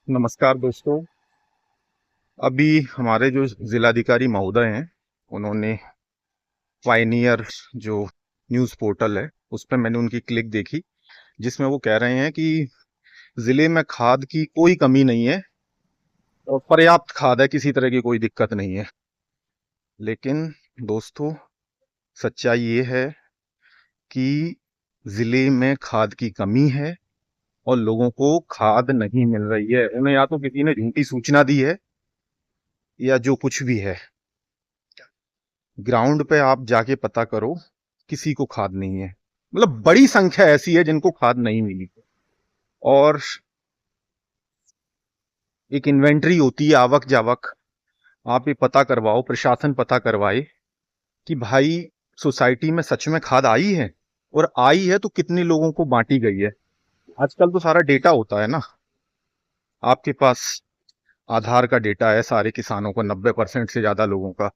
नमस्कार दोस्तों। अभी हमारे जो जिलाधिकारी महोदय हैं, उन्होंने पायनियर जो न्यूज़ पोर्टल है उस पर मैंने उनकी क्लिक देखी, जिसमें वो कह रहे हैं कि जिले में खाद की कोई कमी नहीं है और पर्याप्त खाद है, किसी तरह की कोई दिक्कत नहीं है। लेकिन दोस्तों, सच्चाई ये है कि जिले में खाद की कमी है और लोगों को खाद नहीं मिल रही है। उन्हें या तो किसी ने झूठी सूचना दी है या जो कुछ भी है। ग्राउंड पे आप जाके पता करो, किसी को खाद नहीं है। मतलब बड़ी संख्या ऐसी है जिनको खाद नहीं मिली। और एक इन्वेंट्री होती है आवक जावक, आप ये पता करवाओ, प्रशासन पता करवाए कि भाई सोसाइटी में सच में खाद आई है, और आई है तो कितने लोगों को बांटी गई है। आजकल तो सारा डेटा होता है ना आपके पास। आधार का डेटा है सारे किसानों को, 90% से ज्यादा लोगों का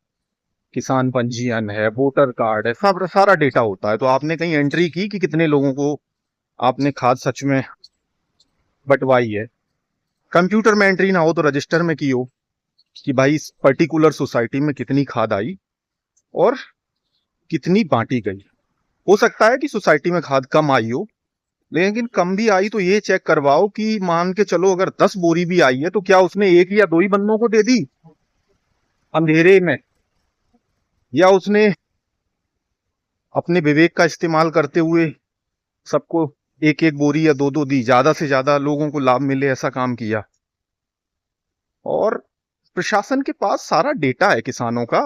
किसान पंजीयन है, वोटर कार्ड है, सब सारा डेटा होता है। तो आपने कहीं एंट्री की कि कितने लोगों को आपने खाद सच में बंटवाई है। कंप्यूटर में एंट्री ना हो तो रजिस्टर में की हो कि भाई इस पर्टिकुलर सोसाइटी में कितनी खाद आई और कितनी बांटी गई। हो सकता है कि सोसाइटी में खाद कम आई हो, लेकिन कम भी आई तो ये चेक करवाओ कि मान के चलो अगर 10 बोरी भी आई है तो क्या उसने एक या दो ही बंदों को दे दी अंधेरे में, या उसने अपने विवेक का इस्तेमाल करते हुए सबको एक एक बोरी या दो दो दी, ज्यादा से ज्यादा लोगों को लाभ मिले, ऐसा काम किया। और प्रशासन के पास सारा डेटा है किसानों का,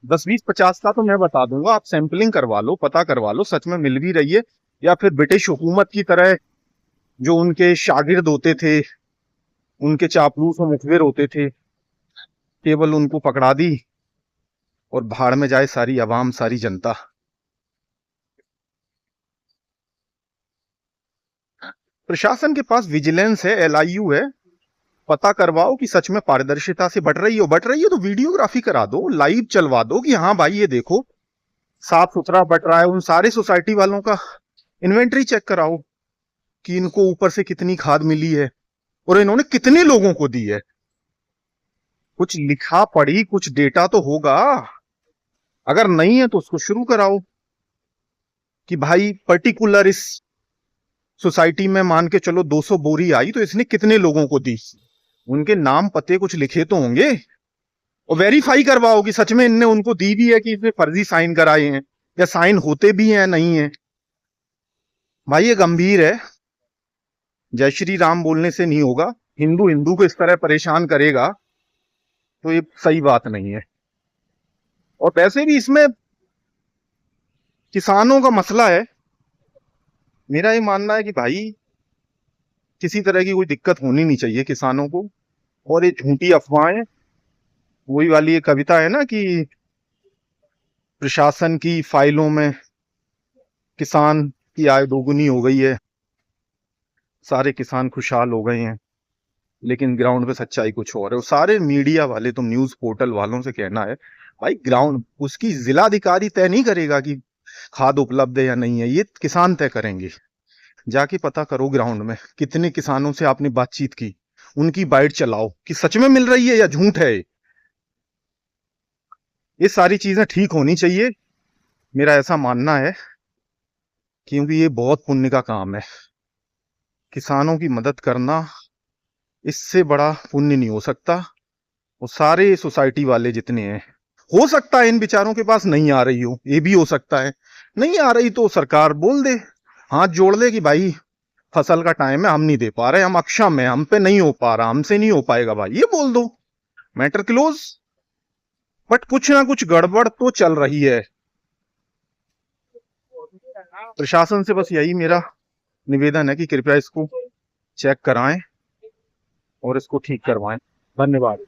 10 20 50 का तो मैं बता दूंगा। आप सैंपलिंग करवा लो, पता करवा लो, सच में मिल भी रही है या फिर ब्रिटिश हुकूमत की तरह जो उनके शागिर्द होते थे, उनके चापलूस और मुखबिर होते थे, केवल उनको पकड़ा दी और भाड़ में जाए सारी अवाम, सारी जनता। प्रशासन के पास विजिलेंस है, एलआईयू है। पता करवाओ कि सच में पारदर्शिता से बट रही हो तो वीडियोग्राफी करा दो, लाइव चलवा दो कि हाँ भाई ये देखो साफ सुथरा बट रहा है। उन सारे सोसाइटी वालों का इन्वेंट्री चेक कराओ कि इनको ऊपर से कितनी खाद मिली है और इन्होंने कितने लोगों को दी है। कुछ लिखा पढ़ी कुछ डेटा तो होगा। अगर नहीं है तो उसको शुरू कराओ कि भाई पर्टिकुलर इस सोसाइटी में मान के चलो 200 बोरी आई तो इसने कितने लोगों को दी। उनके नाम पते कुछ लिखे तो होंगे, और वेरीफाई करवाओ कि सच में इनने उनको दी भी है कि इसने फर्जी साइन कराए हैं या साइन होते भी हैं नहीं है। भाई ये गंभीर है। जय श्री राम बोलने से नहीं होगा। हिंदू हिंदू को इस तरह परेशान करेगा तो ये सही बात नहीं है। और वैसे भी इसमें किसानों का मसला है। मेरा ये मानना है कि भाई किसी तरह की कोई दिक्कत होनी नहीं चाहिए किसानों को। और ये झूठी अफवाहें, वही वाली ये कविता है ना कि प्रशासन की फाइलों में किसान की आय दोगुनी हो गई है, सारे किसान खुशहाल हो गए हैं, लेकिन ग्राउंड पे सच्चाई कुछ और है। वो सारे मीडिया वाले, तुम न्यूज पोर्टल वालों से कहना है भाई ग्राउंड उसकी जिलाधिकारी तय नहीं करेगा कि खाद उपलब्ध है या नहीं है, ये किसान तय करेंगे। जाके पता करो ग्राउंड में कितने किसानों से आपने बातचीत की, उनकी बाइट चलाओ कि सच में मिल रही है या झूठ है। ये सारी चीजें ठीक होनी चाहिए, मेरा ऐसा मानना है, क्योंकि ये बहुत पुण्य का काम है। किसानों की मदद करना, इससे बड़ा पुण्य नहीं हो सकता। वो सारे सोसाइटी वाले जितने हैं, हो सकता है इन बेचारों के पास नहीं आ रही हो, ये भी हो सकता है। नहीं आ रही तो सरकार बोल दे, हाथ जोड़ दे कि भाई फसल का टाइम है, हम नहीं दे पा रहे, हम अक्षम है, हम पे नहीं हो पा रहा, हमसे नहीं हो पाएगा, भाई ये बोल दो, मैटर क्लोज। बट कुछ ना कुछ गड़बड़ तो चल रही है। प्रशासन से बस यही मेरा निवेदन है कि कृपया इसको चेक कराएं और इसको ठीक करवाएं। धन्यवाद।